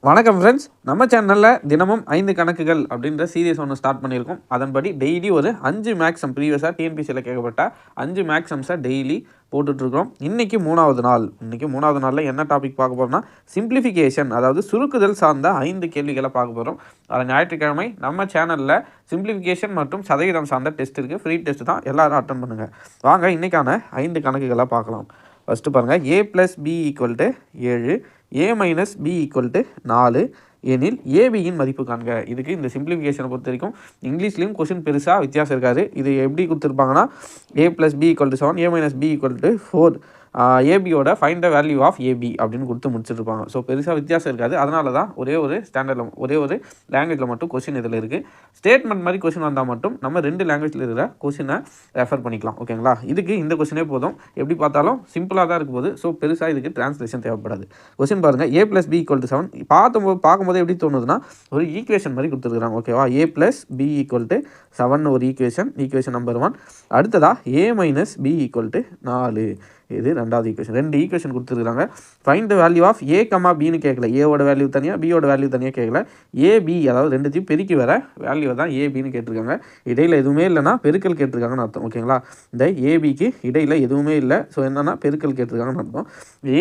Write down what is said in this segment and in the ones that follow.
வணக்கம் ஃப்ரெண்ட்ஸ், நம்ம சேனலில் தினமும் 5 கணக்குகள் அப்படின்ற சீரியஸ் ஒன்று ஸ்டார்ட் பண்ணியிருக்கோம். அதன்படி டெய்லி ஒரு 5 மேக்ஸம் ப்ரீவியஸாக டிஎன்பிசியில் கேட்கப்பட்ட 5 மேக்ஸம்ஸை டெய்லி போட்டுட்ருக்கோம். இன்றைக்கி மூணாவது நாளில் என்ன டாபிக் பார்க்க போகிறோம்னா சிம்பிளிஃபிகேஷன், அதாவது சுருக்குதல் சார்ந்த 5 கேள்விகளை பார்க்க போகிறோம். அதில் ஞாயிற்றுக்கிழமை நம்ம சேனலில் சிம்பிளிஃபிகேஷன் மற்றும் சதவீதம் சார்ந்த டெஸ்ட் இருக்குது. ஃப்ரீ டெஸ்ட் தான், எல்லோரும் அட்டன் பண்ணுங்கள். வாங்க இன்றைக்கான 5 கணக்குகளை பார்க்கலாம். ஃபஸ்ட்டு பாருங்கள், a + b = 7, a - b = 4 எனில் ஏபியின் மதிப்பு காண்க. இதுக்கு இந்த சிம்பிளிஃபிகேஷனை பொறுத்த வரைக்கும் இங்கிலீஷ்லேயும் கொஷின் பெருசாக வித்தியாசம் இருக்காது. இது எப்படி கொடுத்துருப்பாங்கன்னா a + b = 7, a - b = 4, ஏபியோட find the value of AB அப்படின்னு கொடுத்து முடிச்சிருப்பாங்க. ஸோ பெருசாக வித்தியாசம் இருக்காது. அதனால தான் ஒரே ஒரு ஸ்டாண்டர்டில் ஒரே ஒரு லாங்குவேஜில் மட்டும் கொஷின் இதில் இருக்குது. ஸ்டேட்மெண்ட் மாதிரி கொஷின் வந்தால் மட்டும் நம்ம 2 லாங்குவேஜில் இருக்கிற கொஷினை ரெஃபர் பண்ணிக்கலாம். ஓகேங்களா, இதுக்கு இந்த கொஷினே போதும். எப்படி பார்த்தாலும் சிம்பிளாக தான் இருக்கும் போது, ஸோ பெருசாக இதுக்கு டிரான்ஸ்லேஷன் தேவைப்படாது. கொஷின் பாருங்கள், a + b = 7. பார்க்கும்போது எப்படி தோணுதுன்னா ஒரு ஈக்குவேஷன் மாதிரி கொடுத்துருக்குறாங்க. ஓகேவா, a + b = 7 ஒரு ஈக்குவேஷன் நம்பர் 1. அடுத்ததாக a - b = 4. இது ரெண்டாவது ஈக்குவேஷன். 2 ஈக்குவேஷன் கொடுத்துருக்காங்க. Find the value of a, bன்னு கேட்கல. ஏவோட வேல்யூ தனியாக, பியோட வேல்யூ தனியாக கேட்கல. ஏபி, அதாவது ரெண்டுத்தையும் பெருக்கி வர வேல்யூ தான் ஏபின்னு கேட்டிருக்காங்க. இடையில் எதுவுமே இல்லைனா பெருக்கல் கேட்டிருக்காங்கன்னு அர்த்தம். ஓகேங்களா, இந்த ஏபிக்கு இடையில் எதுவுமே இல்லை. ஸோ என்னென்னா பெருக்கல் கேட்டிருக்காங்கன்னு அர்த்தம்.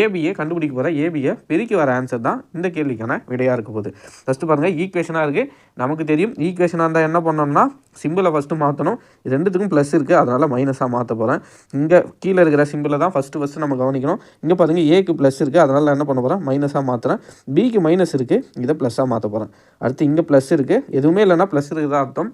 ஏபியை கண்டுபிடிக்க போகிற ஏபியை பெருக்கி வர ஆன்சர் தான் இந்த கேள்விக்கான விடையாக இருக்க போகுது. ஃபஸ்ட்டு பாருங்கள், ஈக்குவேஷனாக இருக்குது. நமக்கு தெரியும் ஈக்குவேஷனாக இருந்தால் என்ன பண்ணணும்னா சிம்பிளை ஃபஸ்ட்டு மாற்றணும். ரெண்டுத்துக்கும் ப்ளஸ் இருக்குது, அதனால் மைனஸாக மாற்ற போகிறேன். இங்கே கீழே இருக்கிற சிம்பிளை தான் ஃபஸ்ட்டு நம்ம கவனிக்கணும். இங்கே பாருங்கள், ஏக்கு ப்ளஸ் இருக்குது, அதனால் என்ன பண்ண போகிறேன், மைனஸாக மாற்றுறேன். பிக்கு மைனஸ் இருக்குது, இதை ப்ளஸ்ஸாக மாற்ற போகிறேன். அடுத்து இங்கே ப்ளஸ் இருக்குது, எதுவுமே இல்லைன்னா ப்ளஸ் இருக்குதா அர்த்தம்.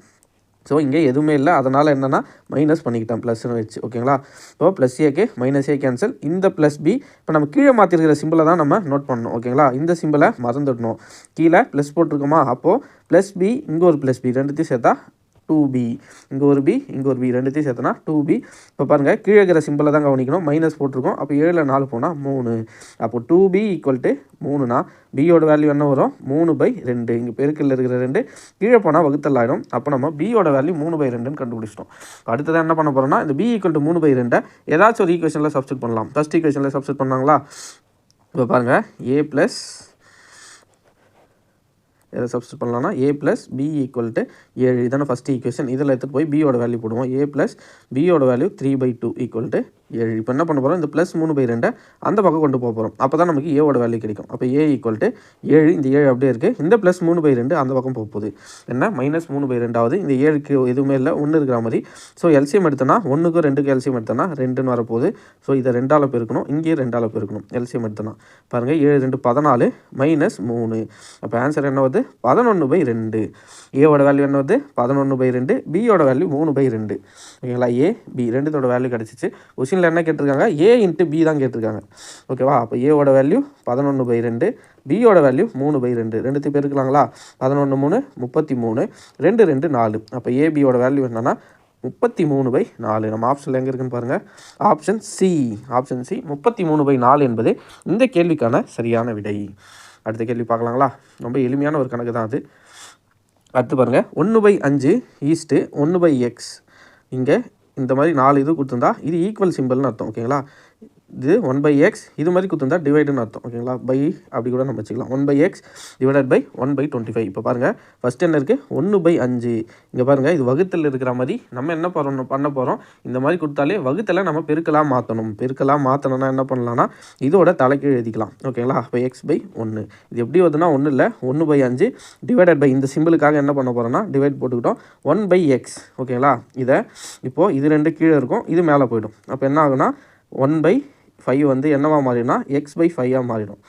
ஸோ இங்கே எதுவுமே இல்லை, அதனால் என்னென்னா மைனஸ் பண்ணிக்கிட்டேன் ப்ளஸ்ன்னு வச்சு. ஓகேங்களா, இப்போ ப்ளஸ் ஏக்கு மைனஸ் ஏ கேன்சல். இந்த ப்ளஸ் பி இப்போ நம்ம கீழே மாற்றிருக்கிற சிம்பிளை தான் நம்ம நோட் பண்ணணும். ஓகேங்களா, இந்த சிம்பிளை மறந்துடணும். கீழே ப்ளஸ் போட்டிருக்கோமா, அப்போது ப்ளஸ் பி, இங்கே ஒரு ப்ளஸ் பி, ரெண்டுத்தையும் சேர்த்தா 2b, இங்கே ஒரு b, இங்கே ஒரு b, ரெண்டுத்தையும் சேர்த்தனா 2b. இப்போ பாருங்கள், கீழே இருக்கிற சிம்பிளை தான் கவனிக்கணும். மைனஸ் போட்டிருக்கோம், அப்போ 7ல் 4 போனால் 3. அப்போ 2b = 3னா பியோட வேல்யூ என்ன வரும், 3/2. இங்கே பெருக்கல் இருக்கிற 2 கீழே போனால் வகுத்தல் ஆகிடும். அப்போ நம்ம பியோட வேல்யூ 3/2ன்னு கண்டுபிடிச்சிட்டோம். அடுத்ததான் என்ன பண்ண போகிறோம்னா இந்த b = 3/2 ஏதாச்சும் ஒரு ஈக்குவேஷனில் சப்ஸ்டிட் பண்ணலாம். ஃபஸ்ட் ஈக்குவேஷனில் சப்ஸ்டிட் பண்ணாங்களா. இப்போ பாருங்கள், a+ எதை சப்ஸ்டிட் பண்ணலாம்னா a + b = 7. இதான ஃபஸ்ட் ஈக்குவேஷன். இதில் எடுத்துகிட்டு போய் பியோட வேல்யூ போடுவோம். a + பியோட வேல்யூ 3/2 = 7. இப்போ என்ன பண்ண போகிறோம், இந்த ப்ளஸ் 3/2 அந்த பக்கம் கொண்டு போக போகிறோம். அப்போ தான் நமக்கு ஏவோட வேல்யூ கிடைக்கும். அப்போ a = 7. இந்த 7 அப்படியே இருக்குது. இந்த ப்ளஸ் 3/2 அந்த பக்கம் போக போகுது. என்ன மைனஸ் 3/2 ஆகுது. இந்த 7க்கு எதுவுமே இல்லை, 1 இருக்கிற மாதிரி. ஸோ எல்சிஎம் எடுத்தோன்னா 1க்கும் 2க்கும் எல்சிஎம் எடுத்தோன்னா 2ன்னு வரப்போகுது. ஸோ இதை 2ஆல் பெருக்கணும், இங்கேயும் 2ஆல் பெருக்கணும். எல்சிஎம் எடுத்தோன்னா பாருங்கள், 7 2 14 -3. அப்போ ஆன்சர் என்ன வருது, 11/2. ஏவோட வேல்யூ என்ன வருது, 11/2. பியோட வேல்யூ 3/2. ஓகேங்களா, ஏ பி ரெண்டுத்தோட வேல்யூ கிடச்சிச்சு. கொஸ்டினில் என்ன கேட்டிருக்காங்க, a × b தான் கேட்டிருக்காங்க. ஓகேவா, அப்போ ஏவோட வேல்யூ 11/2, பியோட வேல்யூ 3/2. ரெண்டுத்தையும் பெருக்கலாங்களா, 11 3 33, 2 2 4. அப்போ ஏபியோட வேல்யூ என்னன்னா 33/4. நம்ம ஆப்ஷனில் எங்கே இருக்குன்னு பாருங்கள், ஆப்ஷன் சி 33/4 என்பது இந்த கேள்விக்கான சரியான விடை. அடுத்த கேள்வி பார்க்கலாங்களா. ரொம்ப எளிமையான ஒரு கணக்கு தான் அது. அடுத்து பாருங்கள், 1/5 = 1/x. இங்கே இந்த மாதிரி 4 இது கொடுத்துருந்தா இது ஈக்குவல் சிம்பிள்னு அர்த்தம். ஓகேங்களா, இது 1/x, இது மாதிரி கொடுத்துருந்தா டிவைடுன்னு அர்த்தம். ஓகேங்களா, பை அப்படி கூட நம்ம வச்சுக்கலாம். 1/x / 1/25. இப்போ பாருங்கள், ஃபஸ்ட் என்ன இருக்குது, 1/5. இங்கே பாருங்கள், இது வகுத்தல் இருக்கிற மாதிரி நம்ம என்ன பண்ண போகிறோம், இந்த மாதிரி கொடுத்தாலே வகுத்தலை நம்ம பெருக்கலாம் மாற்றணும்னா என்ன பண்ணலாம்னா இதோட தலைக்கீழ் எழுதிக்கலாம். ஓகேங்களா, இப்போ x/1. இது எப்படி வருதுன்னா ஒன்றும் இல்லை, 1/5 டிவைடட் பை இந்த சிம்பிளுக்காக என்ன பண்ண போகிறோம்னா டிவைட் போட்டுக்கிட்டோம் 1/x. ஓகேங்களா, இதை இப்போது இது 2 கீழே இருக்கும், இது மேலே போய்டும். அப்போ என்ன ஆகுனா 1/5 வந்து என்னவா மாறிடும்னா x/5 மாறிடும்.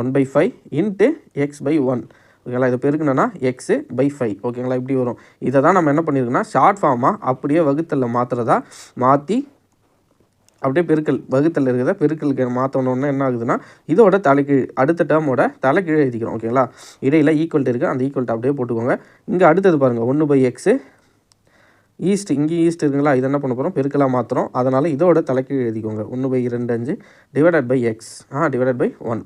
1/5 × x/1. ஓகேங்களா, இதை பெருக்கணும்னா x/5. ஓகேங்களா, இப்படி வரும். இதை தான் நம்ம என்ன பண்ணியிருக்கோம்னா ஷார்ட் ஃபார்மாக அப்படியே வகுத்தலில் மாற்றி அப்படியே வகுத்தல் இருக்கிறத பெருக்கலுக்கு மாற்றணுன்னா என்ன ஆகுதுன்னா இதோட தலைக்கீழ் அடுத்த டேர்மோட தலைக்கீழே எழுதிக்கிறோம். ஓகேங்களா, இடையில் ஈக்குவல்ட்டு இருக்குது, அந்த ஈக்குவல்ட்டு அப்படியே போட்டுக்கோங்க. இங்கே அடுத்தது பாருங்கள், 1/x ஈஸ்ட் இங்கேயும் ஈஸ்ட் இருக்குங்களா, இது என்ன பண்ண போகிறோம், பெருக்கலாக மாற்றுறோம். அதனால் இதோட தலைக்கீழ் எழுதிக்கோங்க. 1/2 divided by x divided by 1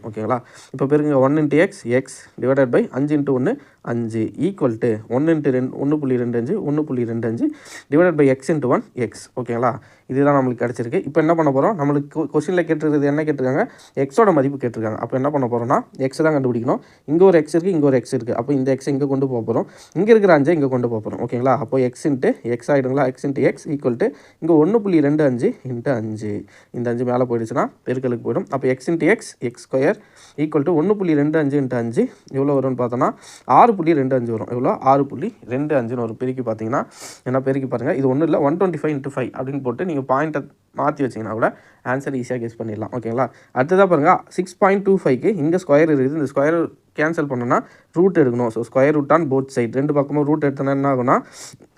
ஓகேங்களா. இப்போ பெருக்குங்க 1 × x x divided by 5 × 1 5 equal to 1 × 2 1.25 1.25 divided by x × 1 x ஓகேங்களா. இதுதான் நம்மளுக்கு கிடச்சிருக்கு. இப்போ என்ன பண்ண போகிறோம், நம்மளுக்கு கொஸ்டினில் கேட்டிருக்கிறது என்ன கேட்டிருக்காங்க, எக்ஸோட மதிப்பு கேட்டிருக்காங்க. அப்போ என்ன பண்ண போகிறோம்னா எக்ஸ் தான் கண்டுபிடிக்கணும். இங்கே ஒரு எக்ஸ் இருக்குது, இங்கே ஒரு எக்ஸ் இருக்குது. அப்போ இந்த எக்ஸை இங்கே கொண்டு போக போகிறோம், இங்கே இருக்கிற 5 இங்கே கொண்டு போக போகிறோம் ஓகேங்களா. அப்போ எக்ஸ் × எக்ஸ் ஆகிடுங்களா, எக்ஸ் × எக்ஸ் ஈக்குவல் டு இங்கே 1.25 × 5 இந்த 5 மேலே போயிடுச்சுன்னா பெருக்கலுக்கு போயிடும். அப்போ x × x X square equal to 1.25 × 5 எவ்வளோ வரும்னு பார்த்தோன்னா 6.25 வரும். எவ்வளோ 6.25 வரும். பெருக்கி பார்த்தீங்கன்னா என்ன பெருக்கி பாருங்கள், இது ஒன்றும் இல்லை 125 × 5 அப்படின்னு போட்டு நீங்கள் பாயிண்ட்டை மாற்றி வச்சிங்கன்னா கூட ஆன்சர் ஈஸியாக கெஸ் பண்ணிடலாம் ஓகேங்களா. அடுத்ததாக பாருங்கள் 6.25க்கு இங்கே ஸ்கொயர் இருக்குது. இந்த ஸ்கொயர் கேன்சல் பண்ணோன்னா ரூட் எடுக்கணும். So square root on both side, ரெண்டு பக்கமும் ரூட் எடுத்தோன்னா என்ன ஆகும்னா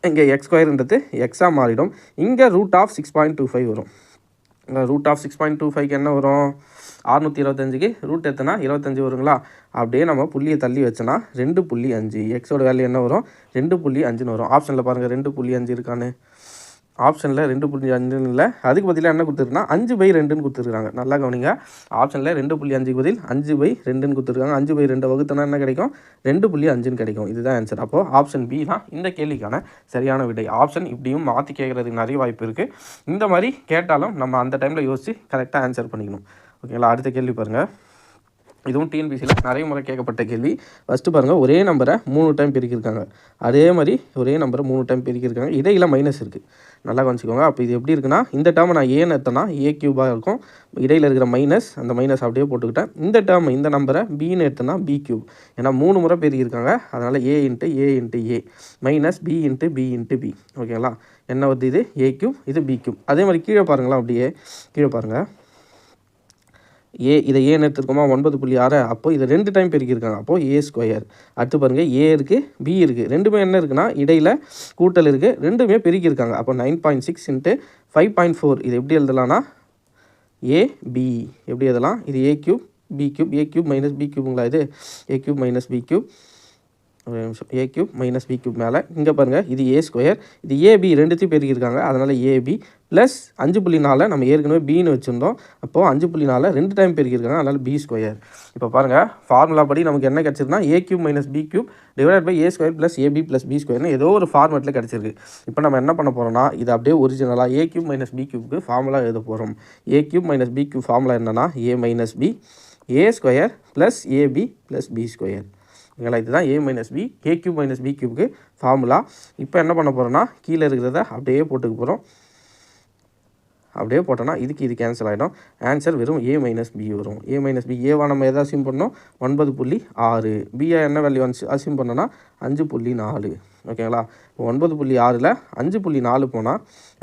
இங்கே எக்ஸ் ஸ்கொயர்ன்றது எக்ஸாக மாறிடும். இங்கே ரூட் ஆஃப் 6.25 வரும். ரூட் ஆஃப் 6.25க்கு என்ன வரும், 625க்கு ரூட் எடுத்தனா 25 வருங்களா. அப்படியே நம்ம புள்ளியை தள்ளி வச்சோன்னா 2.5 எக்ஸோட வேல்யூ என்ன வரும், 2.5ன்னு வரும். ஆப்ஷனில் பாருங்கள் 2.5 இருக்கான்னு, ஆப்ஷனில் 2.5 இல்லை, அதுக்கு பதிலாக என்ன கொடுத்துருக்குன்னா 5/2ன்னு கொடுத்துருக்காங்க. நல்லா கவனிங்க, ஆப்ஷனில் 2.5க்கு பதில் 5/2ன்னு கொடுத்துருக்காங்க. 5/2 வகுத்தனா என்ன கிடைக்கும், 2.5ன்னு கிடைக்கும். இதுதான் ஆன்சர். அப்போது ஆப்ஷன் பி தான் இந்த கேள்விக்கான சரியான விடை. ஆப்ஷன் இப்படியும் மாற்றி கேட்குறதுக்கு நிறைய வாய்ப்பு இருக்குது. இந்த மாதிரி கேட்டாலும் நம்ம அந்த டைமில் யோசித்து கரெக்டாக ஆன்சர் பண்ணிக்கணும் ஓகேங்களா. அடுத்த கேள்வி பாருங்கள், இதுவும் டிஎன்பிசியில் நிறைய முறை கேட்கப்பட்ட கேள்வி. ஃபஸ்ட்டு பாருங்கள், ஒரே நம்பரை 3 டைம் பெருக்கியிருக்காங்க. அதே மாதிரி ஒரே நம்பரை 3 டைம் பெருக்கியிருக்காங்க. இடையில் மைனஸ் இருக்குது, நல்லா கவனிச்சிக்கோங்க. அப்போ இது எப்படி இருக்குன்னா, இந்த டேர்மை நான் ஏன்னு எடுத்தேன்னா ஏ கியூபாக இருக்கும், இடையில் இருக்கிற மைனஸ் அந்த மைனஸ் அப்படியே போட்டுக்கிட்டேன். இந்த டேர்ம் இந்த நம்பரை பின்னு எடுத்தேன்னா பி கியூப், ஏன்னா 3 முறை பெருக்கியிருக்காங்க. அதனால் ஏ × ஏ மைனஸ் பி × பி ஓகேங்களா. என்ன வருது, இது ஏ கியூப், இது பி கியூப். அதே மாதிரி கீழே பாருங்களா, அப்படியே கீழே பாருங்கள், இதை ஏன்னு எடுத்துருக்கோமா 9.6. அப்போது இதை 2 டைம் பெருக்கியிருக்காங்க. அப்போது ஏ ஸ்கொயர். அடுத்து பாருங்கள், ஏ இருக்குது பி இருக்குது, ரெண்டுமே என்ன இருக்குன்னா இடையில் கூட்டல் இருக்குது, ரெண்டுமே பெருக்கியிருக்காங்க. அப்போ 9.6 × 5.4 இது எப்படி எழுதலாம்னா ஏபி எப்படி எழுதலாம், இது a cube B cube, A cube minus B கியூப்புங்களா, இது ஏ கியூப் மைனஸ் பி கியூப், ஒரு நிமிஷம், ஏ கியூப் மைனஸ் பி கியூப் மேலே இங்கே பாருங்கள் இது ஏ ஸ்கொயர், இது ஏபி ரெண்டுத்தையும் பெருக்கியிருக்காங்க. அதனால் ஏபி ப்ளஸ் 5.4 நம்ம ஏற்கனவே பின்னு வச்சுருந்தோம். அப்போது 5.4 2 டைம் பெருக்கியிருக்காங்க, அதனால் பி ஸ்கொயர். இப்போ பாருங்கள் ஃபார்முலா படி நமக்கு என்ன கிடச்சிருக்குன்னா a cube minus b cube divide by a square plus AB plus b ஸ்கொயர்னு ஏதோ ஒரு ஃபார்மெட்டில் கிடச்சிருக்கு. இப்போ நம்ம என்ன பண்ண போகிறோம்னா இது அப்படியே ஒரிஜினலாக ஏ கியூப் மைனஸ் பி கியூப்க்கு ஃபார்முலா எழுத போகிறோம். A cube minus b cube formula என்னன்னா a minus b a square plus AB plus b square ஓகேங்களா. இதுதான் a minus b a cube minus b கியூப்க்கு ஃபார்முலா. இப்போ என்ன பண்ண போகிறோன்னா கீழே இருக்கிறத அப்படியே போட்டுக்க போகிறோம். அப்படியே போட்டோன்னா இதுக்கு இது கேன்சல் ஆகிடும். ஆன்சர் வெறும் ஏ மைனஸ் பி வரும். ஏ மைனஸ் பி ஏவா நம்ம எதை அசியூம் பண்ணோம் 9.6, பிஏ என்ன வேல்யூ அசியூம் பண்ணோன்னா 5.4 ஓகேங்களா. 9.6ல் 5.4 போனால்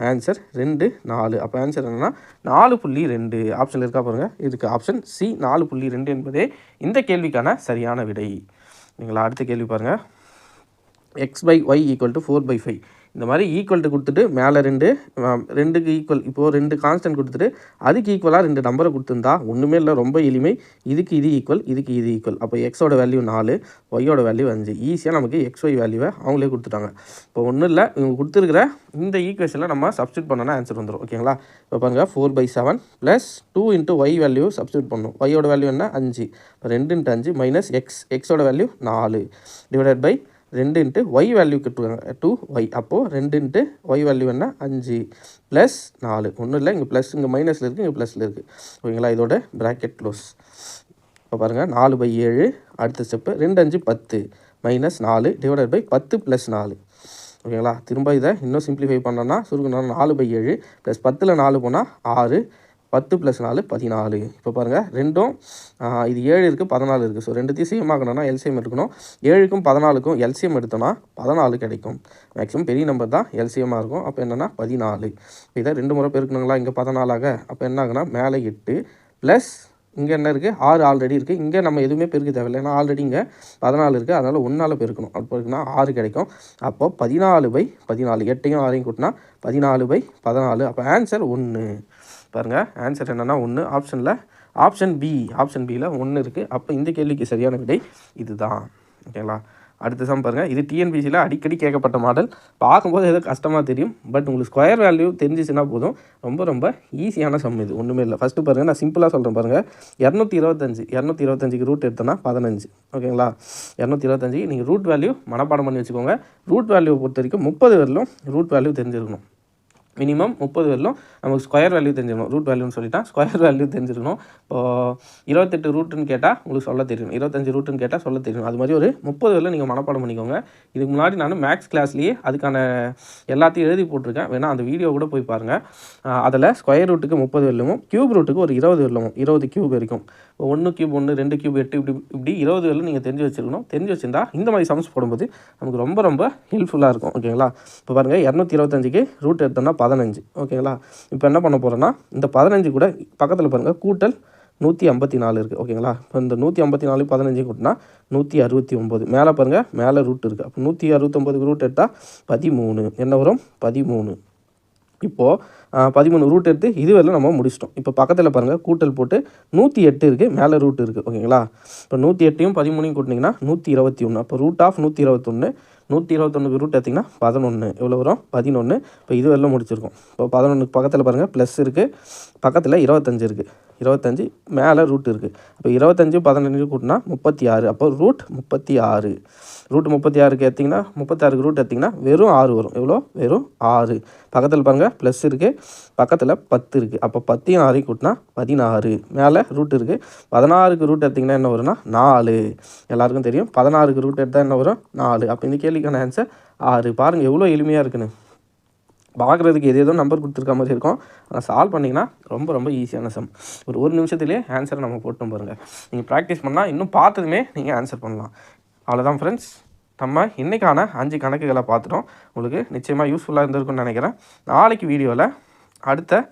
ஆன்சர் 2 4. அப்போ ஆன்சர் என்னென்னா 4.2. ஆப்ஷன் இருக்கா பாருங்கள், இதுக்கு ஆப்ஷன் சி 4.2 என்பதே இந்த கேள்விக்கான சரியான விடை. நீங்களா அடுத்த கேள்வி பாருங்கள், x/y = 4/5. இந்த மாதிரி ஈக்குவல்ட்டு கொடுத்துட்டு மேலே 2க்கு ஈக்குவல், இப்போது 2 கான்ஸ்டன்ட் கொடுத்துட்டு அதுக்கு ஈக்குவலாக 2 நம்பரை கொடுத்துருந்தா ஒன்றுமே இல்லை, ரொம்ப எளிமை. இதுக்கு இது ஈக்குவல், இதுக்கு இது ஈக்குவல். அப்போ எக்ஸோட வேல்யூ 4, ஒய்யோட வேல்யூ 5. ஈஸியாக நமக்கு XY வேல்யூவை அவங்களே கொடுத்துட்டாங்க. இப்போ ஒன்றும் இல்லை, இவங்க கொடுத்துருக்கிற இந்த ஈக்குவேஷனில் நம்ம சப்ஸ்டியூட் பண்ணோன்னா ஆன்சர் வந்துடும் ஓகேங்களா. இப்போ பாருங்கள் 4/7 ப்ளஸ் 2 × y வேல்யூ சப்ஸ்டியூட் பண்ணணும். ஒய்யோட வேல்யூ என்ன 5, இப்போ 2 × 5 மைனஸ் எக்ஸோட value 4 divided by 2 × y value கேட்டுருக்காங்க 2y. அப்போது 2 × y வேல்யூ என்ன 5 ப்ளஸ் 4. ஒன்றும் இல்லை, இங்கே ப்ளஸ் இங்கே மைனஸில் இருக்குது, இங்கே ப்ளஸில் இருக்குது ஓகேங்களா. இதோட ப்ராக்கெட் க்ளோஸ். இப்போ பாருங்கள் 4/7 அடுத்த ஸ்டெப்பு 2 × 5 10 மைனஸ் 4 டிவைடட் பை 10 + 4 ஓகேங்களா. திரும்ப இதை இன்னும் சிம்பிளிஃபை பண்ணோன்னா சுருக்கணும் 4/7 ப்ளஸ் 10ல் 4 போனால் 6, 10 + 4 14. இப்போ பாருங்கள் ரெண்டும் இது 7 இருக்குது 14 இருக்குது. ஸோ ரெண்டுத்தையும் சேம் ஆகணும்னா எல்சிஎம் எடுக்கணும். 7க்கும் 14க்கும் எல்சிஎம் எடுத்தோன்னா 14 கிடைக்கும். மேக்ஸிமம் பெரிய நம்பர் தான் எல்சிஎம்மாக இருக்கும். அப்போ என்னென்னா 14. இதை 2 முறை பெருக்கணுங்களா, இங்கே 14 அப்போ என்ன ஆகுனா மேலே 8 ப்ளஸ் இங்கே என்ன இருக்குது 6 ஆல்ரெடி இருக்குது. இங்கே நம்ம எதுவுமே பெருக்க தேவையில்லை, ஏன்னா ஆல்ரெடி இங்கே 14 இருக்குது. அதனால் 1ஆல் பெருக்கணும். அப்போ இருக்குன்னா 6 கிடைக்கும். அப்போ 14/14 8யும் 6யும் கூட்டினா 14/14. அப்போ ஆன்சர் 1. பாருங்கள் ஆன்சர் என்னென்னா 1. ஆப்ஷன் பியில் 1 இருக்குது. அப்போ இந்த கேள்விக்கு சரியான விடை இதுதான் ஓகேங்களா. அடுத்த சம் பாருங்கள். இது டிஎன்பிசியில் அடிக்கடி கேட்கப்பட்ட மாடல். பார்க்கும்போது ஏதோ கஷ்டமாக தெரியும், பட் உங்களுக்கு ஸ்கொயர் வேல்யூ தெரிஞ்சிச்சுன்னா போதும். ரொம்ப ரொம்ப ஈஸியான சம் இது, ஒன்றுமே இல்லை. ஃபஸ்ட்டு பாருங்கள், நான் சிம்பிளாக சொல்கிறேன் பாருங்கள். 225க்கு ரூட் எடுத்தோன்னா 15. ஓகேங்களா? 225 நீங்கள் ரூட் வேல்யூ மனப்பாடம் பண்ணி வச்சுக்கோங்க. ரூட் வேல்யூவை பொறுத்த வரைக்கும் 30 வரலும் ரூட் வேல்யூ தெரிஞ்சிருக்கணும். மினிமம் 30 வரலும் நமக்கு ஸ்கொயர் வேல்யூ தெரிஞ்சிடணும். ரூட் வேல்யூன்னு சொல்லிட்டால் ஸ்கொயர் வேல்யூ தெரிஞ்சிருக்கணும். இப்போது 28 ரூட்டுன்னு கேட்டால் உங்களுக்கு சொல்ல தெரியும், 25 ரூட்டுன்னு கேட்டால் சொல்ல தெரியும். அது மாதிரி ஒரு 30 வரலும் நீங்கள் மனப்பாடம் பண்ணிக்கோங்க. இதுக்கு முன்னாடி நான் மேக்ஸ் கிளாஸ்லேயே அதுக்கான எல்லாத்தையும் எழுதி போட்டிருக்கேன், வேணால் அந்த வீடியோ கூட போய் பாருங்கள். அதில் ஸ்கொயர் ரூட்டுக்கு 30 வரலும், க்யூப் ரூட்டுக்கு ஒரு 20 வரலும், 20 க்யூப் வரைக்கும். 1 க்யூப் 1, 2 க்யூப் 8, இப்படி 20 வரலும் நீங்கள் தெரிஞ்சு வச்சுருக்கணும். தெரிஞ்சு வச்சுருந்தா இந்த மாதிரி சம்ஸ் போடும்போது நமக்கு ரொம்ப ரொம்ப ஹெல்ப்ஃபுல்லாக இருக்கும். ஓகேங்களா? இப்போ பாருங்கள், 225க்கு ரூட் எடுத்தோன்னா 15. ஓகேங்களா? இப்போ என்ன பண்ண போகிறோன்னா, இந்த 15 கூட பக்கத்தில் பாருங்கள் கூட்டல் 154 இருக்குது. ஓகேங்களா? இப்போ இந்த 154 15 கூட்டினா 169. மேலே பாருங்கள், மேலே ரூட் இருக்குது. அப்போ 169க்கு ரூட் எடுத்தால் 13. என்ன வரும்? 13. இப்போது 13 ரூட் எடுத்து இதுவரையும் நம்ம முடிச்சிட்டோம். இப்போ பக்கத்தில் பாருங்கள் கூட்டல் போட்டு 108 இருக்குது, மேலே ரூட் இருக்குது. ஓகேங்களா? இப்போ 108யும் 13யும் கூட்டினீங்கன்னா 121. அப்போ ரூட் ஆஃப் 121, 121க்கு ரூட் எடுத்திங்கன்னா 11. எவ்வளோ வரும்? 11. இப்போ இதுவரையும் முடிச்சிருக்கோம். இப்போ 11க்கு பக்கத்தில் பாருங்கள் ப்ளஸ் இருக்குது, பக்கத்தில் 25 இருக்குது. 25 மேலே ரூட் இருக்குது. அப்போ 25 15 கூட்டினா 36. அப்போ ரூட் 36. ரூட் 36க்கு எடுத்திங்கன்னா 36க்கு ரூட் எடுத்திங்கன்னா வெறும் 6 வரும். எவ்வளோ? வெறும் 6. பக்கத்தில் பாருங்கள் ப்ளஸ் இருக்குது, பக்கத்தில் 10 இருக்குது. அப்போ 10யும் 6 கூட்டினா 16. மேலே ரூட் இருக்குது. 16க்கு ரூட் எடுத்திங்கன்னா என்ன வரும்னா 4. எல்லாருக்கும் தெரியும் 16க்கு ரூட் எடுத்தால் என்ன வரும்? 4. அப்போ இந்த கேள்விக்கான ஆன்சர் 6. பாருங்கள் எவ்வளோ எளிமையாக இருக்குன்னு. பார்க்குறதுக்கு ஏதோ நம்பர் கொடுத்துருக்க மாதிரி இருக்கும், ஆனால் சால்வ் பண்ணிங்கன்னா ரொம்ப ரொம்ப ஈஸியான சம். ஒரு நிமிஷத்துலேயே ஆன்சரை நம்ம போட்டோம் பாருங்கள். நீங்கள் ப்ராக்டிஸ் பண்ணால் இன்னும் பார்த்ததுமே நீங்கள் ஆன்சர் பண்ணலாம். அவ்வளோதான் ஃப்ரெண்ட்ஸ், நம்ம இன்றைக்கான 5 கணக்குகளை பார்த்துட்டோம். உங்களுக்கு நிச்சயமாக யூஸ்ஃபுல்லாக இருந்திருக்குன்னு நினைக்கிறேன். நாளைக்கு வீடியோவில் அடுத்த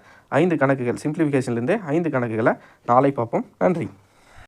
5 கணக்குகள், சிம்பிளிஃபிகேஷன்லேருந்து 5 கணக்குகளை நாளை பார்ப்போம். நன்றி.